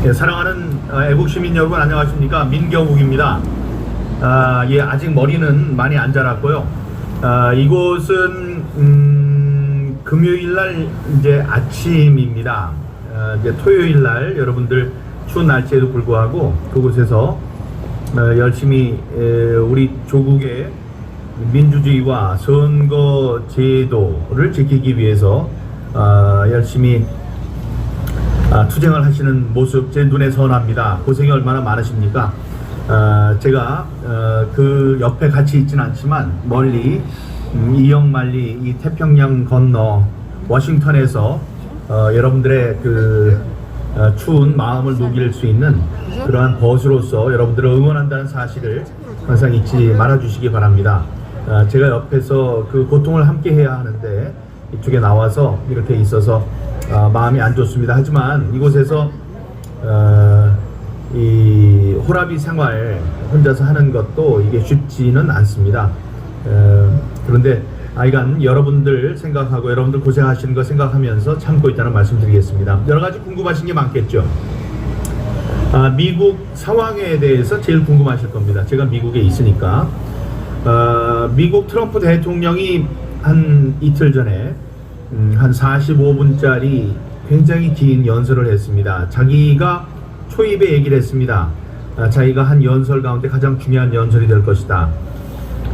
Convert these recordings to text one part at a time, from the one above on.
예, 사랑하는 애국 시민 여러분 안녕하십니까? 민경욱입니다. 예, 아직 머리는 많이 안 자랐고요. 이곳은 금요일 날 이제 아침입니다. 이제 토요일 날 여러분들 추운 날씨에도 불구하고 그곳에서 열심히 우리 조국의 민주주의와 선거 제도를 지키기 위해서 열심히 투쟁을 하시는 모습 제 눈에 선합니다. 고생이 얼마나 많으십니까? 제가 그 옆에 같이 있지는 않지만 멀리 이영만리 이 태평양 건너 워싱턴에서 여러분들의 그 추운 마음을 녹일 수 있는 그러한 벗으로서 여러분들을 응원한다는 사실을 항상 잊지 말아주시기 바랍니다. 제가 옆에서 그 고통을 함께 해야 하는데 이쪽에 나와서 이렇게 있어서 마음이 안 좋습니다. 하지만 이곳에서 이 호라비 생활 혼자서 하는 것도 이게 쉽지는 않습니다. 그런데 하여간 여러분들 생각하고 여러분들 고생하시는 거 생각하면서 참고 있다는 말씀 드리겠습니다. 여러 가지 궁금하신 게 많겠죠. 미국 상황에 대해서 제일 궁금하실 겁니다. 제가 미국에 있으니까. 미국 트럼프 대통령이 한 이틀 전에 한 45분짜리 굉장히 긴 연설을 했습니다. 자기가 초입에 얘기를 했습니다. 자기가 한 연설 가운데 가장 중요한 연설이 될 것이다.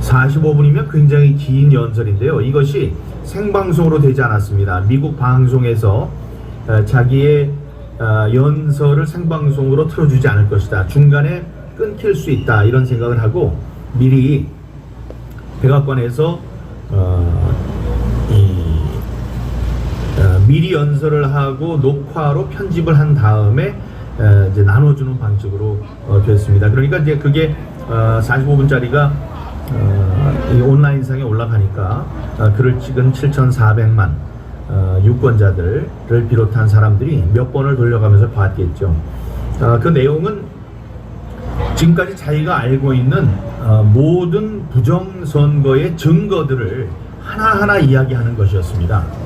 45분이면 굉장히 긴 연설인데요. 이것이 생방송으로 되지 않았습니다. 미국 방송에서 자기의 연설을 생방송으로 틀어주지 않을 것이다. 중간에 끊길 수 있다. 이런 생각을 하고 미리 백악관에서 미리 연설을 하고 녹화로 편집을 한 다음에 이제 나눠주는 방식으로 됐습니다. 그러니까 이제 그게 45분짜리가 이 온라인상에 올라가니까 글을 찍은 7,400만 유권자들을 비롯한 사람들이 몇 번을 돌려가면서 봤겠죠. 그 내용은 지금까지 자기가 알고 있는 모든 부정선거의 증거들을 하나하나 이야기하는 것이었습니다.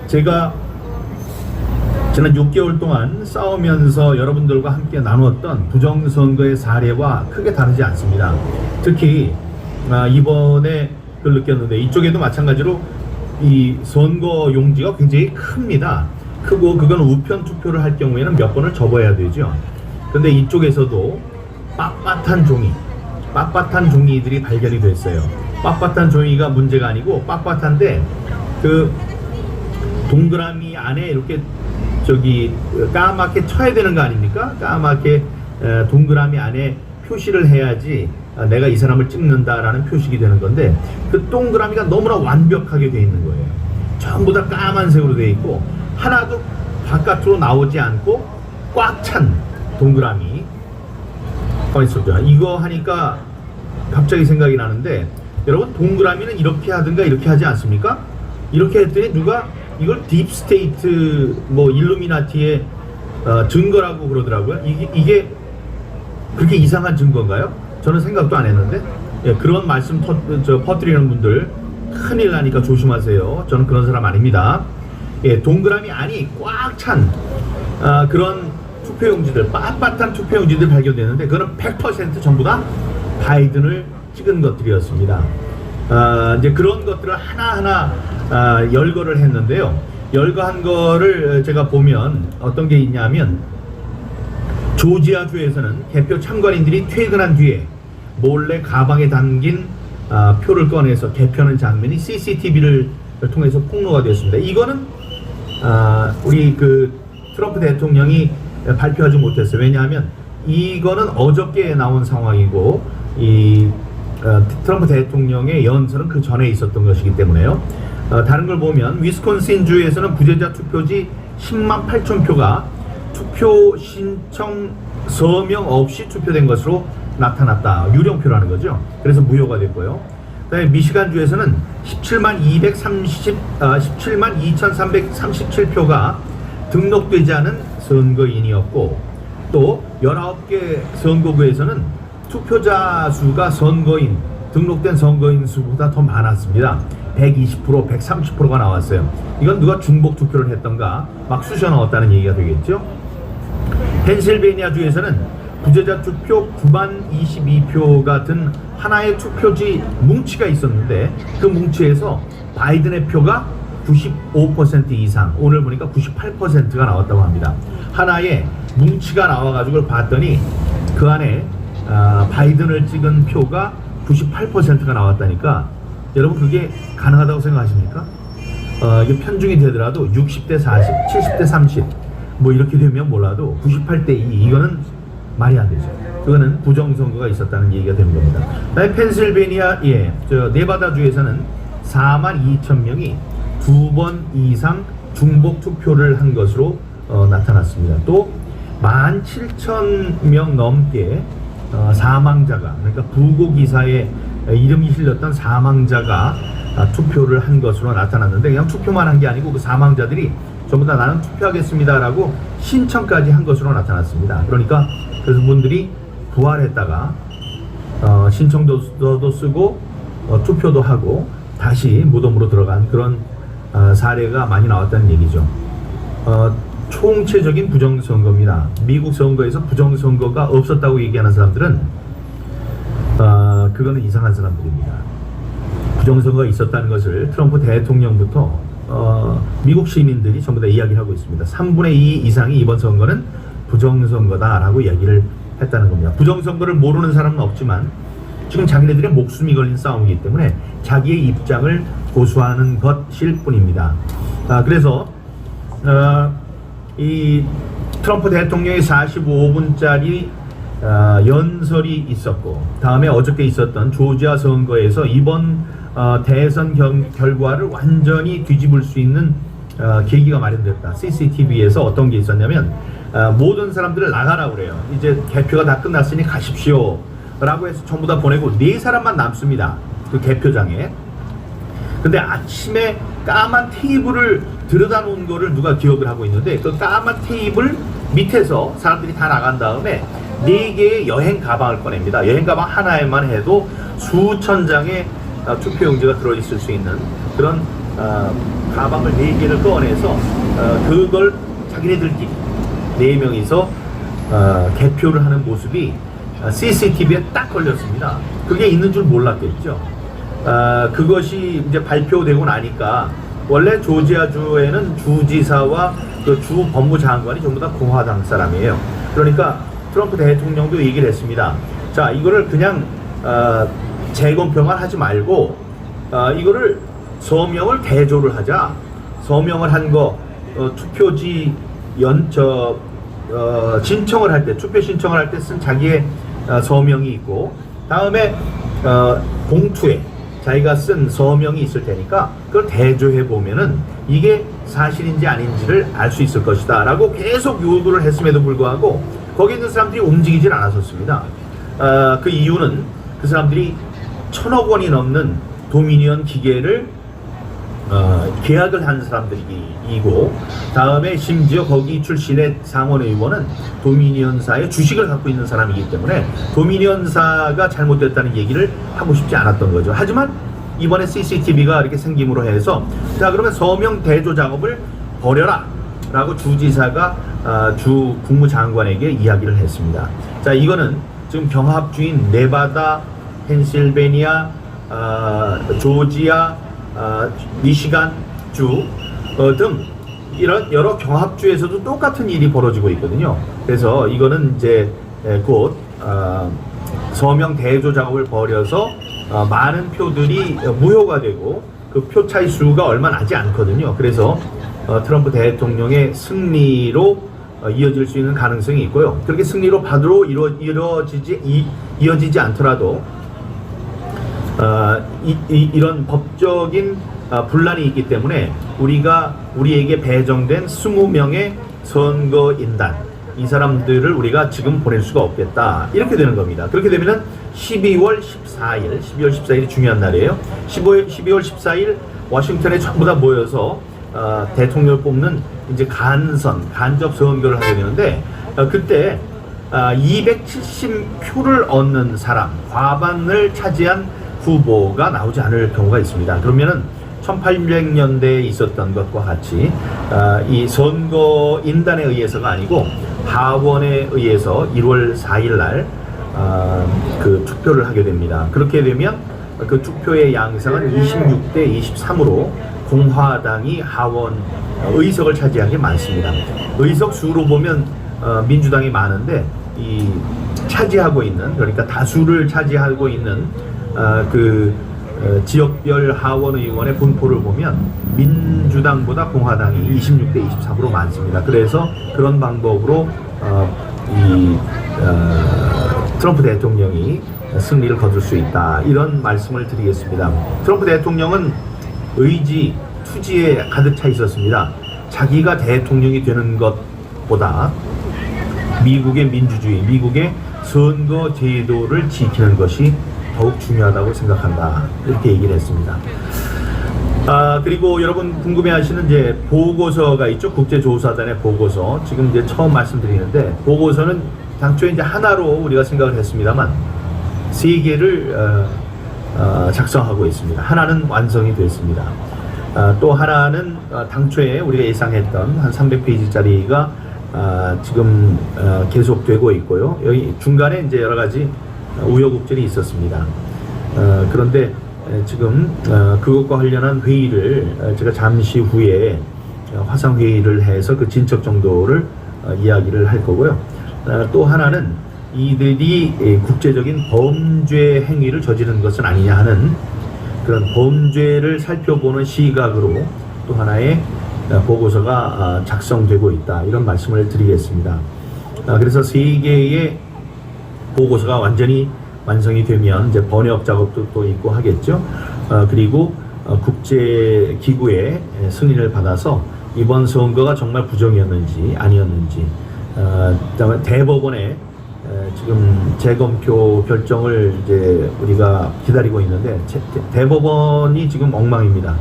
제가 지난 6개월 동안 싸우면서 여러분들과 함께 나누었던 부정선거의 사례와 크게 다르지 않습니다. 특히 이번에 그걸 느꼈는데 이쪽에도 마찬가지로 이 선거 용지가 굉장히 큽니다. 크고 그건 우편 투표를 할 경우에는 몇 번을 접어야 되죠. 근데 이쪽에서도 빳빳한 종이들이 발견이 됐어요. 빳빳한 종이가 문제가 아니고 빳빳한데 그 동그라미 안에 이렇게 까맣게 쳐야 되는 거 아닙니까? 까맣게 동그라미 안에 표시를 해야지 내가 이 사람을 찍는다라는 표식이 되는 건데 그 동그라미가 너무나 완벽하게 되어 있는 거예요. 전부 다 까만색으로 되어 있고 하나도 바깥으로 나오지 않고 꽉 찬 동그라미 있었죠. 이거 하니까 갑자기 생각이 나는데 여러분 동그라미는 이렇게 하든가 이렇게 하지 않습니까? 이렇게 했더니 누가 이걸 딥스테이트 뭐 일루미나티의 증거라고 그러더라고요. 이게 그렇게 이상한 증거인가요? 저는 생각도 안 했는데 그런 말씀 퍼뜨리는 분들 큰일 나니까 조심하세요. 저는 그런 사람 아닙니다. 동그라미 안이 꽉 찬 그런 투표용지들 빳빳한 투표용지들 발견됐는데 그거는 100% 전부 다 바이든을 찍은 것들이었습니다. 이제 그런 것들을 하나하나 열거를 했는데요. 열거한 거를 제가 보면 어떤 게 있냐면 조지아주에서는 개표 참관인들이 퇴근한 뒤에 몰래 가방에 담긴 표를 꺼내서 개표하는 장면이 CCTV를 통해서 폭로가 되었습니다. 이거는 우리 그 트럼프 대통령이 발표하지 못했어요. 왜냐하면 이거는 어저께 나온 상황이고 이 트럼프 대통령의 연설은 그 전에 있었던 것이기 때문에요. 다른 걸 보면 위스콘신 주에서는 부재자 투표지 10만 8천 표가 투표 신청 서명 없이 투표된 것으로 나타났다. 유령표라는 거죠. 그래서 무효가 됐고요. 그다음에 미시간 주에서는 17만 2,337표가 등록되지 않은 선거인이었고 또 19개 선거구에서는 투표자 수가 선거인 등록된 선거인 수보다 더 많았습니다. 120%, 130%가 나왔어요. 이건 누가 중복 투표를 했던가 막 쑤셔 넣었다는 얘기가 되겠죠. 펜실베이니아주에서는 부재자 투표 9만 22표 같은 하나의 투표지 뭉치가 있었는데 그 뭉치에서 바이든의 표가 95% 이상, 오늘 보니까 98%가 나왔다고 합니다. 하나의 뭉치가 나와가지고 봤더니 그 안에 바이든을 찍은 표가 98%가 나왔다니까 여러분 그게 가능하다고 생각하십니까? 이게 편중이 되더라도 60대 40, 70대 30 뭐 이렇게 되면 몰라도 98대 2 이거는 말이 안 되죠. 그거는 부정선거가 있었다는 얘기가 되는 겁니다. 펜실베이니아, 네바다주에서는 4만 2천 명이 2번 이상 중복 투표를 한 것으로 나타났습니다. 또 17,000명 넘게 사망자가, 그러니까 부고기사에 이름이 실렸던 사망자가 투표를 한 것으로 나타났는데 그냥 투표만 한 게 아니고 그 사망자들이 전부 다 나는 투표하겠습니다라고 신청까지 한 것으로 나타났습니다. 그러니까 그래서 분들이 부활했다가 신청서도 쓰고 투표도 하고 다시 무덤으로 들어간 그런 사례가 많이 나왔다는 얘기죠. 총체적인 부정선거입니다. 미국 선거에서 부정선거가 없었다고 얘기하는 사람들은 그거는 이상한 사람들입니다. 부정선거가 있었다는 것을 트럼프 대통령부터 미국 시민들이 전부 다 이야기를 하고 있습니다. 3분의 2 이상이 이번 선거는 부정선거다라고 이야기를 했다는 겁니다. 부정선거를 모르는 사람은 없지만 지금 자기네들의 목숨이 걸린 싸움이기 때문에 자기의 입장을 고수하는 것일 뿐입니다. 그래서 이 트럼프 대통령의 45분짜리 연설이 있었고 다음에 어저께 있었던 조지아 선거에서 이번 대선 결과를 완전히 뒤집을 수 있는 계기가 마련됐다. CCTV에서 어떤 게 있었냐면 모든 사람들을 나가라고 그래요. 이제 개표가 다 끝났으니 가십시오 라고 해서 전부 다 보내고 4사람만 남습니다. 그 개표장에. 근데 아침에 까만 테이블을 들여다 놓은 거를 누가 기억을 하고 있는데 그 까만 테이블 밑에서 사람들이 다 나간 다음에 4개의 여행 가방을 꺼냅니다. 여행 가방 하나에만 해도 수천 장의 투표용지가 들어있을 수 있는 그런 가방을 4개를 꺼내서 그걸 자기네들끼리 4명이서 개표를 하는 모습이 CCTV에 딱 걸렸습니다. 그게 있는 줄 몰랐겠죠. 그것이 이제 발표되고 나니까 원래 조지아주에는 주지사와 그 주 법무장관이 전부 다 공화당 사람이에요. 그러니까 트럼프 대통령도 얘기를 했습니다. 자, 이거를 그냥 재검표만 하지 말고 이거를 서명을 대조를 하자. 서명을 한 거 투표지 신청을 할 때 투표 신청을 할 때 쓴 자기의 서명이 있고 다음에 봉투에 자기가 쓴 서명이 있을 테니까 그걸 대조해 보면은 이게 사실인지 아닌지를 알 수 있을 것이다 라고 계속 요구를 했음에도 불구하고 거기 있는 사람들이 움직이질 않았었습니다. 그 이유는 그 사람들이 1,000억 원이 넘는 도미니언 기계를 계약을 한 사람들이고 다음에 심지어 거기 출신의 상원의원은 도미니언사의 주식을 갖고 있는 사람이기 때문에 도미니언사가 잘못됐다는 얘기를 하고 싶지 않았던 거죠. 하지만 이번에 CCTV가 이렇게 생김으로 해서 자 그러면 서명 대조 작업을 벌여라 라고 주지사가 주 국무장관에게 이야기를 했습니다. 자 이거는 지금 경합주인 네바다, 펜실베니아, 조지아, 미시간주 등 이런 여러 경합주에서도 똑같은 일이 벌어지고 있거든요. 그래서 이거는 이제 곧 서명 대조 작업을 벌여서 많은 표들이 무효가 되고 그 표 차이 수가 얼마 나지 않거든요. 그래서 트럼프 대통령의 승리로 이어질 수 있는 가능성이 있고요. 그렇게 승리로 바로 이어지지 않더라도 이런 법적인 분란이 있기 때문에 우리에게 배정된 20명의 선거인단 이 사람들을 우리가 지금 보낼 수가 없겠다 이렇게 되는 겁니다. 그렇게 되면은 12월 14일이 중요한 날이에요. 12월 14일 워싱턴에 전부 다 모여서 대통령을 뽑는 이제 간접 선거를 하게 되는데 그때 270표를 얻는 사람, 과반을 차지한 후보가 나오지 않을 경우가 있습니다. 그러면은 1800년대에 있었던 것과 같이 이 선거인단에 의해서가 아니고 하원에 의해서 1월 4일 날 그 투표를 하게 됩니다. 그렇게 되면 그 투표의 양상은 26대 23으로 공화당이 하원 의석을 차지한 게 많습니다. 의석 수로 보면 민주당이 많은데 이 차지하고 있는, 그러니까 다수를 차지하고 있는 지역별 하원 의원의 분포를 보면 민주당보다 공화당이 26대 23으로 많습니다. 그래서 그런 방법으로 트럼프 대통령이 승리를 거둘 수 있다, 이런 말씀을 드리겠습니다. 트럼프 대통령은 의지, 투지에 가득 차 있었습니다. 자기가 대통령이 되는 것보다 미국의 민주주의, 미국의 선거 제도를 지키는 것이 더욱 중요하다고 생각한다, 이렇게 얘기를 했습니다. 그리고 여러분 궁금해하시는 이제 보고서가 있죠. 국제조사단의 보고서. 지금 이제 처음 말씀드리는데, 보고서는 당초에 이제 하나로 우리가 생각을 했습니다만 3개를 작성하고 있습니다. 하나는 완성이 됐습니다. 또 하나는 당초에 우리가 예상했던 한 300페이지짜리가 지금 계속되고 있고요. 여기 중간에 이제 여러 가지 우여곡절이 있었습니다. 그런데 지금 그것과 관련한 회의를 제가 잠시 후에 화상 회의를 해서 그 진척 정도를 이야기를 할 거고요. 또 하나는 이들이 국제적인 범죄 행위를 저지른 것은 아니냐 하는 그런 범죄를 살펴보는 시각으로 또 하나의 보고서가 작성되고 있다, 이런 말씀을 드리겠습니다. 그래서 3개의 보고서가 완전히 완성이 되면 이제 번역 작업도 또 있고 하겠죠. 그리고 국제 기구의 승인을 받아서 이번 선거가 정말 부정이었는지 아니었는지, 그다음에 대법원에 지금 재검표 결정을 이제 우리가 기다리고 있는데 대법원이 지금 엉망입니다.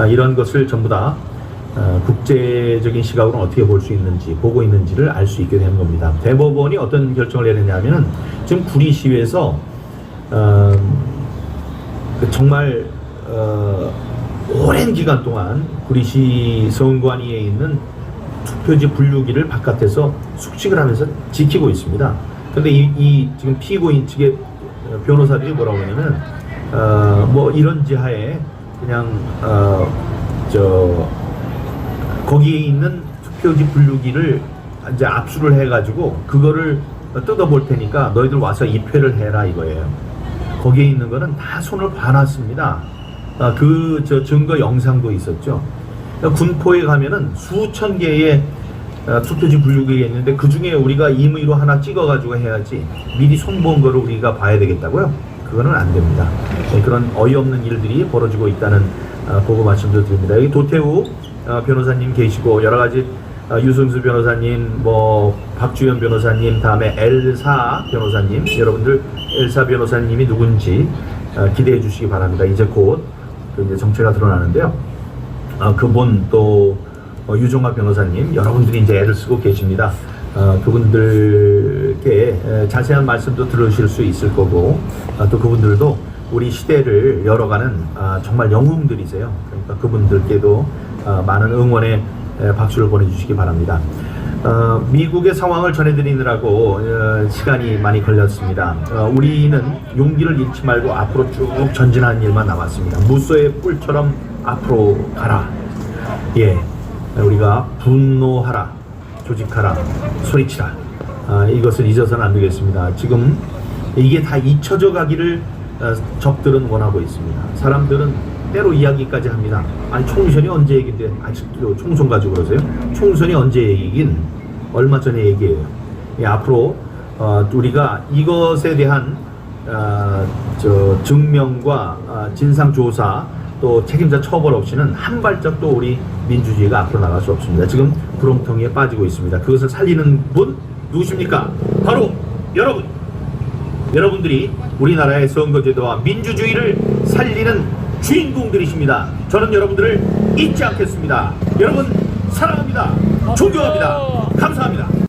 이런 것을 전부 다 국제적인 시각으로 어떻게 볼 수 있는지, 보고 있는지를 알 수 있게 되는 겁니다. 대법원이 어떤 결정을 내렸냐면은 지금 구리시에서 정말 오랜 기간 동안 구리시 선관위에 있는 투표지 분류기를 바깥에서 숙직을 하면서 지키고 있습니다. 근데 이 지금 피고인 측의 변호사들이 뭐라고 하냐면 뭐 이런 지하에 그냥 거기에 있는 투표지 분류기를 이제 압수를 해가지고 그거를 뜯어볼 테니까 너희들 와서 입회를 해라, 이거예요. 거기에 있는 거는 다 손을 봐놨습니다. 증거 영상도 있었죠. 군포에 가면은 수천 개의 투표지 분류기가 있는데 그 중에 우리가 임의로 하나 찍어가지고 해야지 미리 손본 거를 우리가 봐야 되겠다고요? 그거는 안 됩니다. 그런 어이없는 일들이 벌어지고 있다는 보고 말씀도 드립니다. 여기 도태우 변호사님 계시고 여러 가지 유승수 변호사님, 뭐 박주현 변호사님, 다음에 엘사 변호사님, 여러분들 엘사 변호사님이 누군지 기대해 주시기 바랍니다. 이제 곧 이제 정체가 드러나는데요. 그분 또 유종화 변호사님, 여러분들이 이제 애를 쓰고 계십니다. 그분들께 자세한 말씀도 들으실 수 있을 거고, 또 그분들도 우리 시대를 열어가는 정말 영웅들이세요. 그러니까 그분들께도 많은 응원의 박수를 보내주시기 바랍니다. 미국의 상황을 전해드리느라고 시간이 많이 걸렸습니다. 우리는 용기를 잃지 말고 앞으로 쭉 전진하는 일만 남았습니다. 무소의 뿔처럼 앞으로 가라. 예, 우리가 분노하라, 조직하라, 소리치라. 이것을 잊어서는 안 되겠습니다. 지금 이게 다 잊혀져 가기를 적들은 원하고 있습니다. 사람들은 때로 이야기까지 합니다. 아니 총선이 언제 얘기인데 아직도 총선 가지고 그러세요? 총선이 언제 얘기긴 얼마 전에 얘기예요. 예, 앞으로 우리가 이것에 대한 증명과 진상조사 또 책임자 처벌 없이는 한 발짝도 우리 민주주의가 앞으로 나갈 수 없습니다. 지금 구렁텅이에 빠지고 있습니다. 그것을 살리는 분 누구십니까? 바로 여러분! 여러분들이 우리나라의 선거제도와 민주주의를 살리는 주인공들이십니다. 저는 여러분들을 잊지 않겠습니다. 여러분 사랑합니다. 존경합니다. 감사합니다.